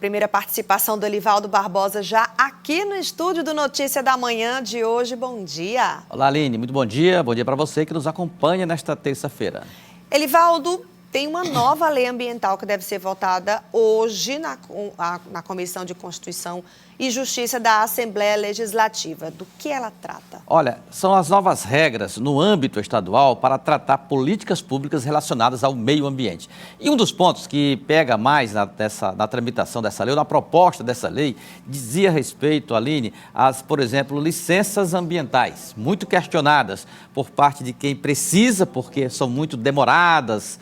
Primeira participação do Elivaldo Barbosa já aqui no estúdio do Notícia da Manhã de hoje. Bom dia. Olá, Aline. Muito bom dia para você que nos acompanha nesta terça-feira. Elivaldo, tem uma nova lei ambiental que deve ser votada hoje na Comissão de Constituição e Justiça da Assembleia Legislativa. Do que ela trata? Olha, são as novas regras no âmbito estadual para tratar políticas públicas relacionadas ao meio ambiente. E um dos pontos que pega mais na tramitação dessa lei, ou na proposta dessa lei, dizia respeito, Aline, às, por exemplo, licenças ambientais, muito questionadas por parte de quem precisa, porque são muito demoradas,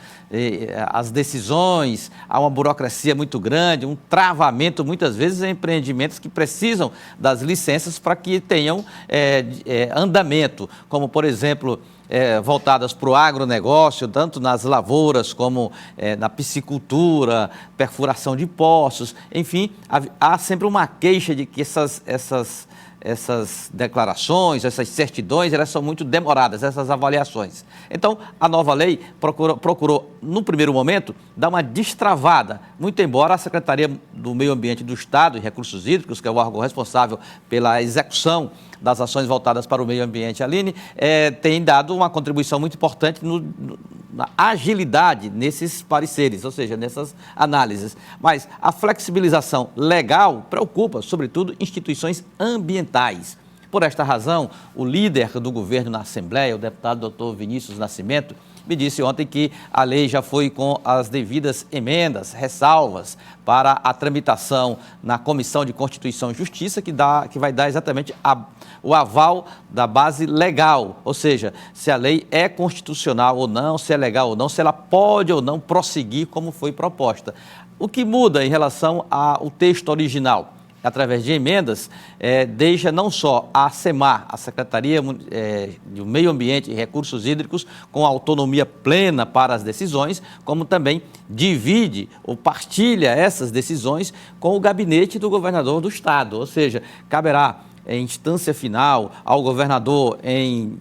as decisões, há uma burocracia muito grande, um travamento muitas vezes em empreendimentos que precisam das licenças para que tenham andamento, como por exemplo, voltadas para o agronegócio, tanto nas lavouras como na piscicultura, perfuração de poços, enfim, há sempre uma queixa de que essas declarações, essas certidões, elas são muito demoradas, essas avaliações. Então, a nova lei procurou, no primeiro momento, dar uma destravada, muito embora a Secretaria do Meio Ambiente do Estado e Recursos Hídricos, que é o órgão responsável pela execução das ações voltadas para o meio ambiente, Aline, tem dado uma contribuição muito importante na agilidade nesses pareceres, ou seja, nessas análises. Mas a flexibilização legal preocupa, sobretudo, instituições ambientais. Por esta razão, o líder do governo na Assembleia, o deputado Dr. Vinícius Nascimento, me disse ontem que a lei já foi com as devidas emendas, ressalvas, para a tramitação na Comissão de Constituição e Justiça, que vai dar exatamente o aval da base legal, ou seja, se a lei é constitucional ou não, se é legal ou não, se ela pode ou não prosseguir como foi proposta. O que muda em relação ao texto original? Através de emendas, deixa não só a SEMAR, a Secretaria do Meio Ambiente e Recursos Hídricos, com autonomia plena para as decisões, como também divide ou partilha essas decisões com o gabinete do governador do estado, ou seja, caberá em instância final ao governador em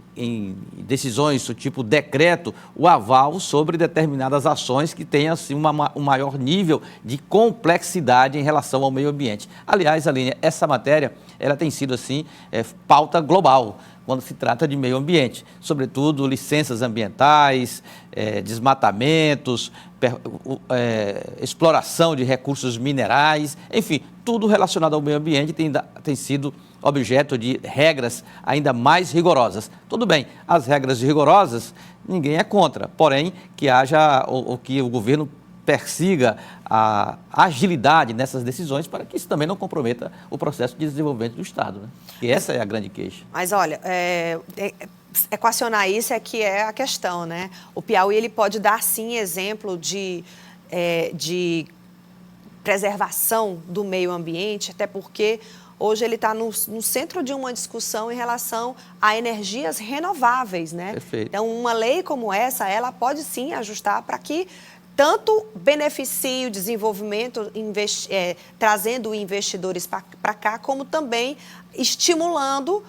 decisões do tipo decreto, o aval sobre determinadas ações que tenham assim, um maior nível de complexidade em relação ao meio ambiente. Aliás, Aline, essa matéria ela tem sido assim, pauta global quando se trata de meio ambiente, sobretudo licenças ambientais, desmatamentos, exploração de recursos minerais, enfim, tudo relacionado ao meio ambiente tem sido objeto de regras ainda mais rigorosas. Tudo bem, as regras rigorosas ninguém é contra, porém que haja que o governo persiga a agilidade nessas decisões para que isso também não comprometa o processo de desenvolvimento do Estado, né? E essa é a grande queixa. Mas olha, equacionar isso é que é a questão, né? O Piauí ele pode dar sim exemplo de preservação do meio ambiente, até porque hoje ele está no centro de uma discussão em relação a energias renováveis, né? Perfeito. Então, uma lei como essa, ela pode sim ajustar para que tanto beneficie o desenvolvimento, trazendo investidores para cá, como também estimulando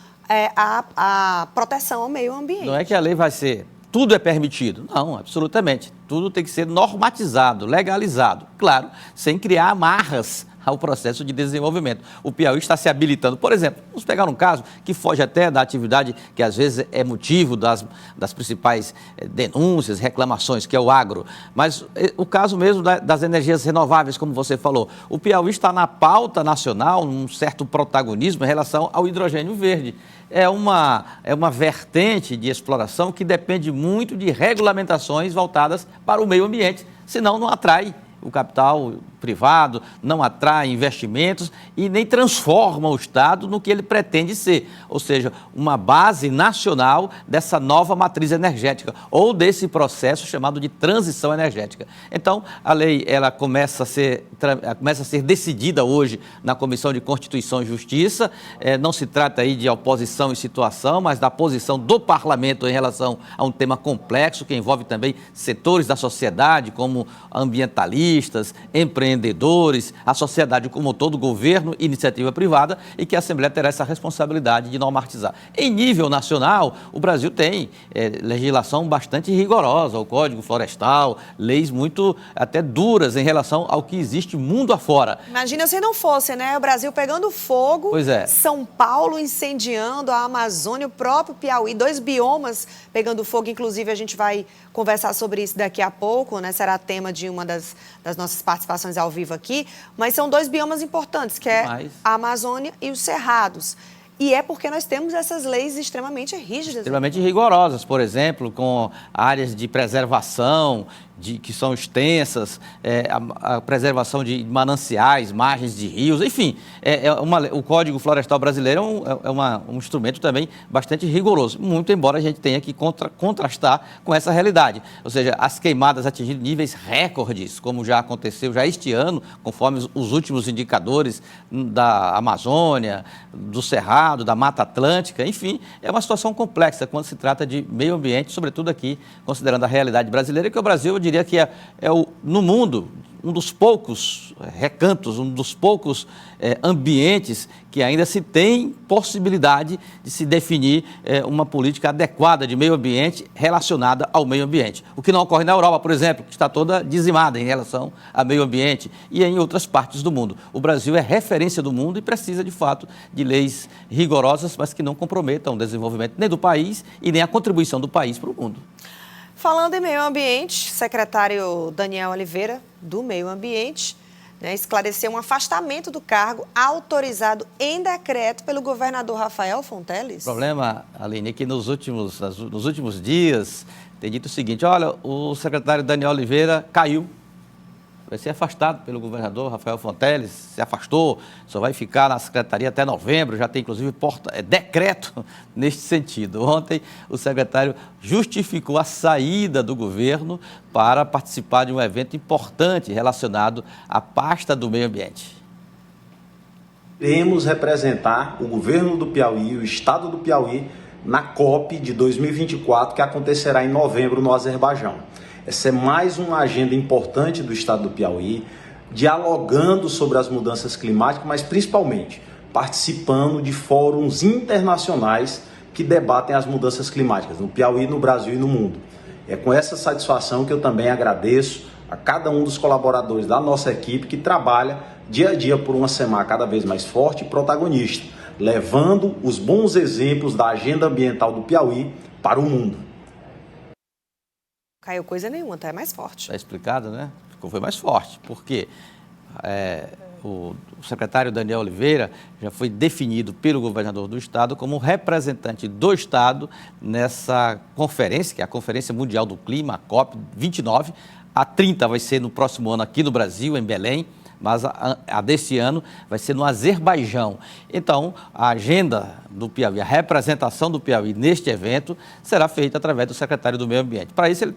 a proteção ao meio ambiente. Não é que a lei vai ser, tudo é permitido. Não, absolutamente. Tudo tem que ser normatizado, legalizado. Claro, sem criar amarras ao processo de desenvolvimento. O Piauí está se habilitando. Por exemplo, vamos pegar um caso que foge até da atividade que às vezes é motivo das principais denúncias, reclamações, que é o agro. Mas o caso mesmo das energias renováveis, como você falou. O Piauí está na pauta nacional, num certo protagonismo em relação ao hidrogênio verde. É uma vertente de exploração que depende muito de regulamentações voltadas para o meio ambiente, senão não atrai o capital privado, não atrai investimentos e nem transforma o Estado no que ele pretende ser, ou seja, uma base nacional dessa nova matriz energética ou desse processo chamado de transição energética. Então, a lei ela começa a ser decidida hoje na Comissão de Constituição e Justiça. Não se trata aí de oposição e situação, mas da posição do Parlamento em relação a um tema complexo que envolve também setores da sociedade, como ambientalistas, ambientalistas, empreendedores, a sociedade como um todo, governo, iniciativa privada, e que a Assembleia terá essa responsabilidade de normatizar. Em nível nacional, o Brasil tem legislação bastante rigorosa, o Código Florestal, leis muito até duras em relação ao que existe mundo afora. Imagina se não fosse, né? O Brasil pegando fogo, Pois é. São Paulo incendiando, a Amazônia, o próprio Piauí, 2 biomas pegando fogo. Inclusive, a gente vai conversar sobre isso daqui a pouco, né? Será tema de uma das nossas participações ao vivo aqui. Mas são 2 biomas importantes, que é a Amazônia e os Cerrados. E é porque nós temos essas leis extremamente rígidas. Extremamente rigorosas, por exemplo, com áreas de preservação, que são extensas, a preservação de mananciais, margens de rios, enfim. O Código Florestal Brasileiro é um instrumento também bastante rigoroso, muito embora a gente tenha que contrastar com essa realidade. Ou seja, as queimadas atingindo níveis recordes, como já aconteceu já este ano, conforme os últimos indicadores da Amazônia, do Cerrado, da Mata Atlântica, enfim, é uma situação complexa quando se trata de meio ambiente, sobretudo aqui, considerando a realidade brasileira, que o Brasil, eu diria que no mundo, um dos poucos recantos, um dos poucos ambientes que ainda se tem possibilidade de se definir uma política adequada de meio ambiente relacionada ao meio ambiente. O que não ocorre na Europa, por exemplo, que está toda dizimada em relação ao meio ambiente, e em outras partes do mundo. O Brasil é referência do mundo e precisa, de fato, de leis rigorosas, mas que não comprometam o desenvolvimento nem do país e nem a contribuição do país para o mundo. Falando em meio ambiente, o secretário Daniel Oliveira, do Meio Ambiente, esclareceu um afastamento do cargo autorizado em decreto pelo governador Rafael Fonteles. O problema, Aline, é que nos últimos dias tem dito o seguinte: olha, o secretário Daniel Oliveira caiu, vai ser afastado pelo governador Rafael Fonteles, se afastou, só vai ficar na secretaria até novembro, já tem inclusive decreto neste sentido. Ontem o secretário justificou a saída do governo para participar de um evento importante relacionado à pasta do meio ambiente. Iremos representar o governo do Piauí, o estado do Piauí, na COP de 2024, que acontecerá em novembro no Azerbaijão. Essa é mais uma agenda importante do estado do Piauí, dialogando sobre as mudanças climáticas, mas principalmente participando de fóruns internacionais que debatem as mudanças climáticas no Piauí, no Brasil e no mundo. É com essa satisfação que eu também agradeço a cada um dos colaboradores da nossa equipe que trabalha dia a dia por uma SEMAR cada vez mais forte e protagonista, levando os bons exemplos da agenda ambiental do Piauí para o mundo. Caiu coisa nenhuma, tá? É mais forte. Está explicado, né? Foi mais forte, porque o secretário Daniel Oliveira já foi definido pelo governador do estado como representante do estado nessa conferência, que é a Conferência Mundial do Clima, a COP29. A 30 vai ser no próximo ano aqui no Brasil, em Belém, mas a desse ano vai ser no Azerbaijão. Então, a agenda do Piauí, a representação do Piauí neste evento será feita através do secretário do Meio Ambiente. Para isso, ele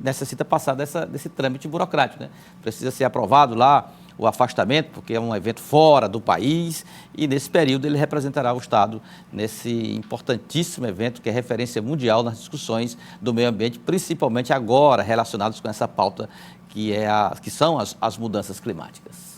necessita passar desse trâmite burocrático, né? Precisa ser aprovado lá o afastamento, porque é um evento fora do país, e nesse período ele representará o estado nesse importantíssimo evento que é referência mundial nas discussões do meio ambiente, principalmente agora relacionados com essa pauta que são as mudanças climáticas.